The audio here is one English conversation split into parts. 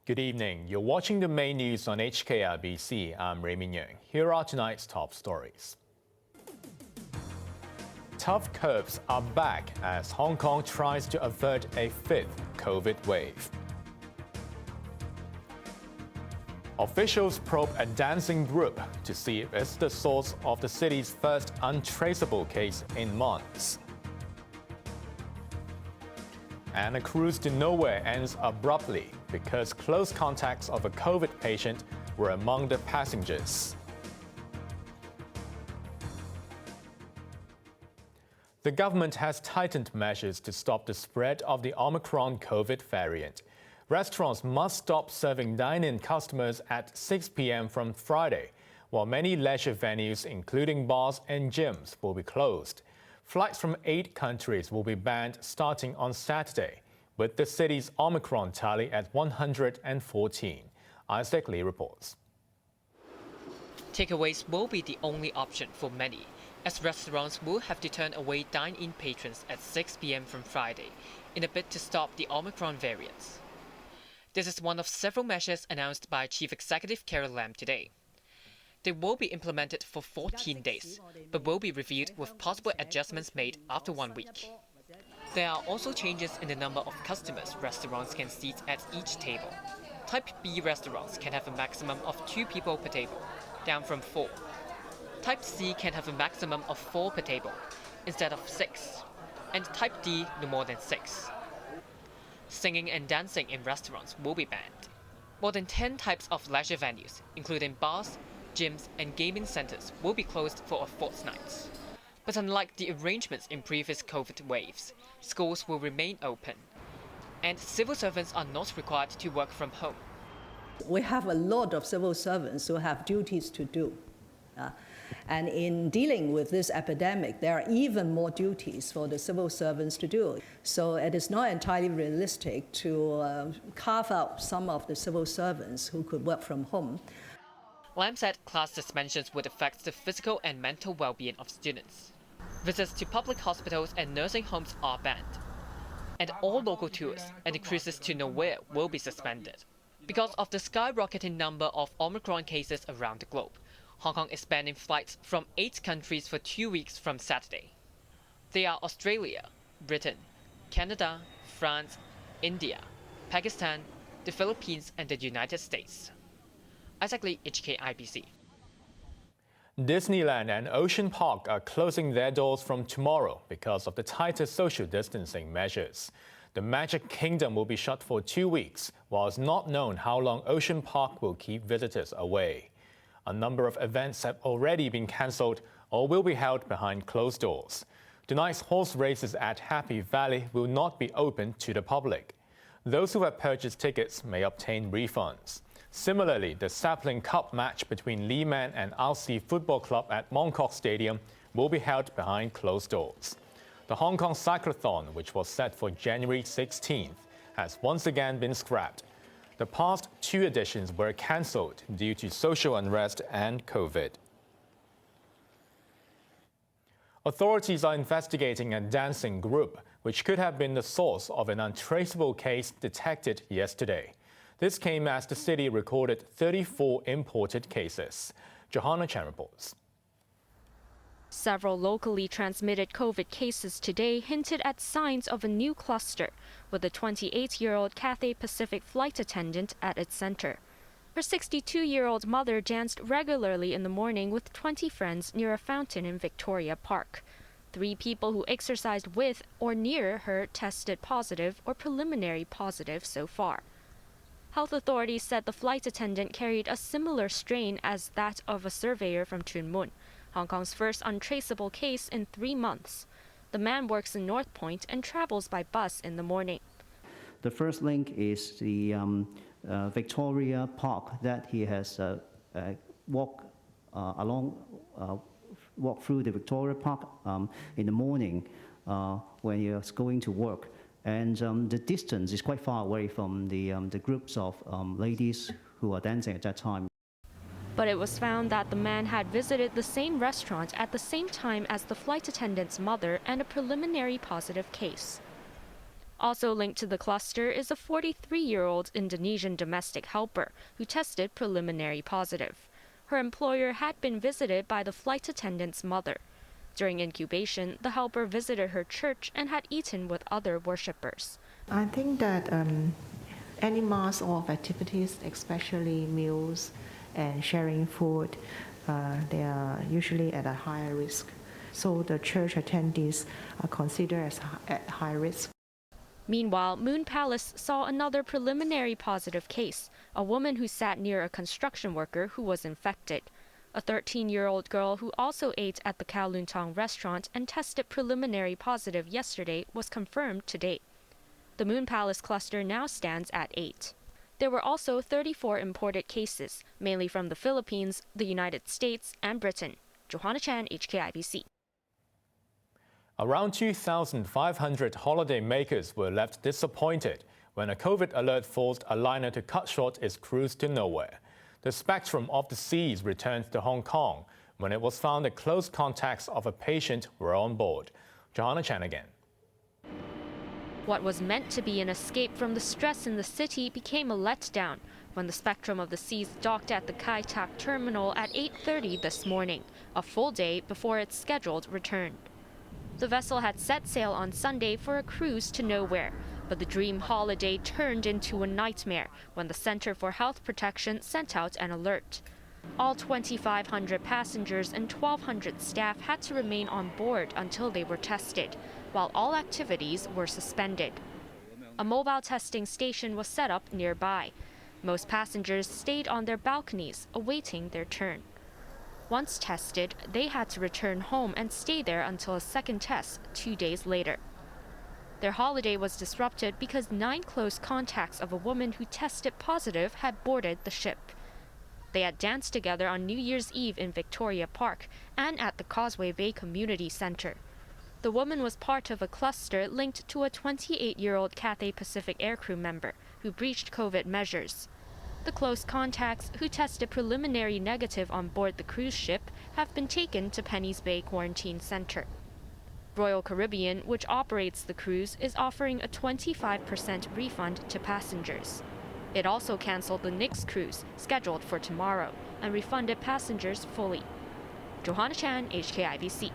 Good evening. You're watching the main news on HKIBC. I'm Raymond Yeung. Here are tonight's top stories. Tough curbs are back as Hong Kong tries to avert a fifth COVID wave. Officials probe a dancing group to see if it's the source of the city's first untraceable case in months. And a cruise to nowhere ends abruptly because close contacts of a COVID patient were among the passengers. The government has tightened measures to stop the spread of the Omicron COVID variant. Restaurants must stop serving dine-in customers at 6 p.m. from Friday, while many leisure venues, including bars and gyms, will be closed. Flights from 8 countries will be banned starting on Saturday, with the city's Omicron tally at 114. Isaac Lee reports. Takeaways will be the only option for many, as restaurants will have to turn away dine-in patrons at 6 p.m. from Friday in a bid to stop the Omicron variants. This is one of several measures announced by Chief Executive Carrie Lam today. They will be implemented for 14 days, but will be reviewed with possible adjustments made after 1 week. There are also changes in the number of customers restaurants can seat at each table. Type B restaurants can have a maximum of 2 people per table, down from 4. Type C can have a maximum of 4 per table, instead of 6. And Type D no more than 6. Singing and dancing in restaurants will be banned. More than 10 types of leisure venues, including bars, gyms and gaming centers, will be closed for a fortnight. But unlike the arrangements in previous COVID waves, schools will remain open. And civil servants are not required to work from home. We have a lot of civil servants who have duties to do. And in dealing with this epidemic, there are even more duties for the civil servants to do. So it is not entirely realistic to carve out some of the civil servants who could work from home. Lam said class suspensions would affect the physical and mental well-being of students. Visits to public hospitals and nursing homes are banned. And all local tours and the cruises to nowhere will be suspended. Because of the skyrocketing number of Omicron cases around the globe, Hong Kong is banning flights from 8 countries for 2 weeks from Saturday. They are Australia, Britain, Canada, France, India, Pakistan, the Philippines and the United States. Isaac Lee, HKIBC. Disneyland and Ocean Park are closing their doors from tomorrow because of the tighter social distancing measures. The Magic Kingdom will be shut for 2 weeks, while it's not known how long Ocean Park will keep visitors away. A number of events have already been cancelled or will be held behind closed doors. Tonight's horse races at Happy Valley will not be open to the public. Those who have purchased tickets may obtain refunds. Similarly, the Sapling Cup match between Lehman and RC Football Club at Mong Kok Stadium will be held behind closed doors. The Hong Kong Cyclothon, which was set for January 16th, has once again been scrapped. The past 2 editions were cancelled due to social unrest and COVID. Authorities are investigating a dancing group, which could have been the source of an untraceable case detected yesterday. This came as the city recorded 34 imported cases. Johanna Chan reports. Several locally transmitted COVID cases today hinted at signs of a new cluster, with a 28-year-old Cathay Pacific flight attendant at its center. Her 62-year-old mother danced regularly in the morning with 20 friends near a fountain in Victoria Park. 3 people who exercised with or near her tested positive or preliminary positive so far. Health authorities said the flight attendant carried a similar strain as that of a surveyor from Tuen Mun, Hong Kong's first untraceable case in 3 months. The man works in North Point and travels by bus in the morning. The first link is the Victoria Park that he has walked through the Victoria Park in the morning when he was going to work. And the distance is quite far away from the groups of ladies who are dancing at that time. But it was found that the man had visited the same restaurant at the same time as the flight attendant's mother and a preliminary positive case. Also linked to the cluster is a 43-year-old Indonesian domestic helper who tested preliminary positive. Her employer had been visited by the flight attendant's mother. During incubation, the helper visited her church and had eaten with other worshippers. I think that any mass of activities, especially meals and sharing food, they are usually at a higher risk. So the church attendees are considered as at high risk. Meanwhile, Moon Palace saw another preliminary positive case, a woman who sat near a construction worker who was infected. A 13-year-old girl who also ate at the Kowloon restaurant and tested preliminary positive yesterday was confirmed today. The Moon Palace cluster now stands at 8. There were also 34 imported cases, mainly from the Philippines, the United States, and Britain. Johanna Chan, HKIBC. Around 2,500 holiday makers were left disappointed when a COVID alert forced a liner to cut short its cruise to nowhere. The Spectrum of the Seas returned to Hong Kong when it was found that close contacts of a patient were on board. Johanna Chan again. What was meant to be an escape from the stress in the city became a letdown when the Spectrum of the Seas docked at the Kai Tak terminal at 8:30 this morning, a full day before its scheduled return. The vessel had set sail on Sunday for a cruise to nowhere, but the dream holiday turned into a nightmare when the Center for Health Protection sent out an alert. All 2,500 passengers and 1,200 staff had to remain on board until they were tested, while all activities were suspended. A mobile testing station was set up nearby. Most passengers stayed on their balconies, awaiting their turn. Once tested, they had to return home and stay there until a second test 2 days later. Their holiday was disrupted because 9 close contacts of a woman who tested positive had boarded the ship. They had danced together on New Year's Eve in Victoria Park and at the Causeway Bay Community Center. The woman was part of a cluster linked to a 28-year-old Cathay Pacific aircrew member who breached COVID measures. The close contacts who tested preliminary negative on board the cruise ship have been taken to Penny's Bay Quarantine Center. Royal Caribbean, which operates the cruise, is offering a 25% refund to passengers. It also canceled the Nyx cruise, scheduled for tomorrow, and refunded passengers fully. Johanna Chan, HKIBC.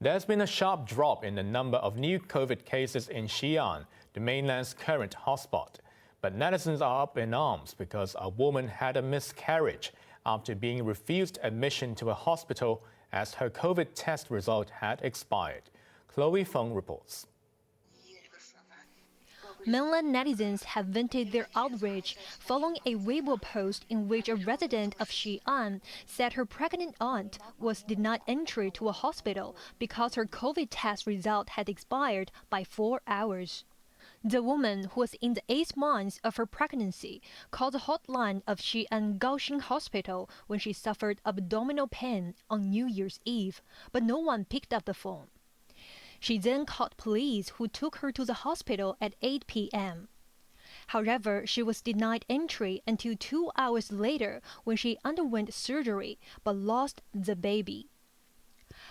There's been a sharp drop in the number of new COVID cases in Xi'an, the mainland's current hotspot. But netizens are up in arms because a woman had a miscarriage after being refused admission to a hospital as her COVID test result had expired. Chloe Feng reports. Mainland netizens have vented their outrage following a Weibo post in which a resident of Xi'an said her pregnant aunt was denied entry to a hospital because her COVID test result had expired by 4 hours. The woman, who was in the 8th month of her pregnancy, called the hotline of Xi'an Gaoxing Hospital when she suffered abdominal pain on New Year's Eve, but no one picked up the phone. She then called police, who took her to the hospital at 8 p.m. However, she was denied entry until 2 hours later when she underwent surgery but lost the baby.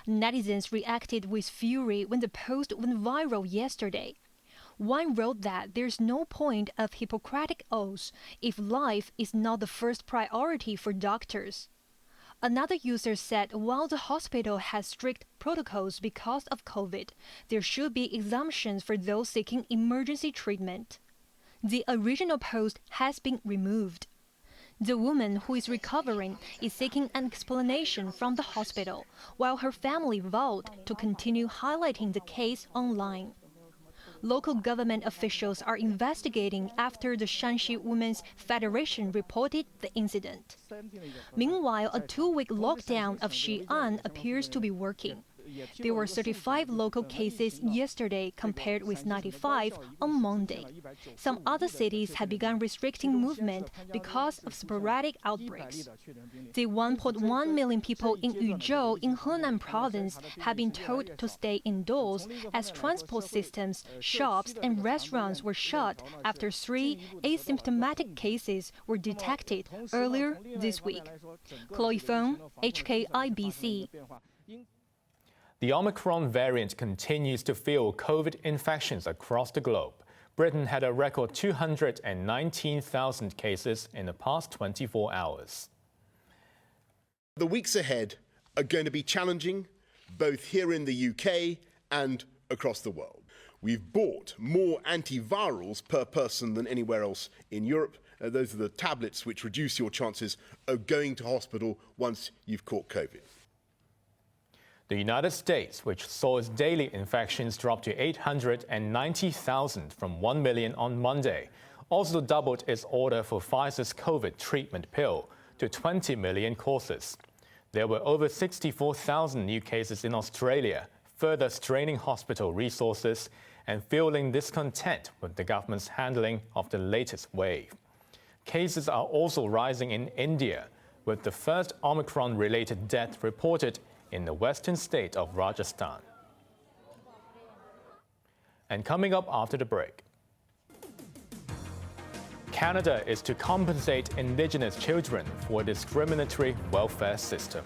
Netizens reacted with fury when the post went viral yesterday. One wrote that there's no point of Hippocratic oaths if life is not the first priority for doctors. Another user said while the hospital has strict protocols because of COVID, there should be exemptions for those seeking emergency treatment. The original post has been removed. The woman, who is recovering, is seeking an explanation from the hospital, while her family vowed to continue highlighting the case online. Local government officials are investigating after the Shanxi Women's Federation reported the incident. Meanwhile, a 2-week lockdown of Xi'an appears to be working. There were 35 local cases yesterday compared with 95 on Monday. Some other cities have begun restricting movement because of sporadic outbreaks. The 1.1 million people in Yuzhou in Henan province have been told to stay indoors as transport systems, shops and restaurants were shut after 3 asymptomatic cases were detected earlier this week. Chloe Feng, HKIBC. The Omicron variant continues to fuel COVID infections across the globe. Britain had a record 219,000 cases in the past 24 hours. The weeks ahead are going to be challenging, both here in the UK and across the world. We've bought more antivirals per person than anywhere else in Europe. Those are the tablets which reduce your chances of going to hospital once you've caught COVID. The United States, which saw its daily infections drop to 890,000 from 1 million on Monday, also doubled its order for Pfizer's COVID treatment pill to 20 million courses. There were over 64,000 new cases in Australia, further straining hospital resources and fueling discontent with the government's handling of the latest wave. Cases are also rising in India, with the first Omicron-related death reported in the western state of Rajasthan. And coming up after the break, Canada is to compensate Indigenous children for a discriminatory welfare system.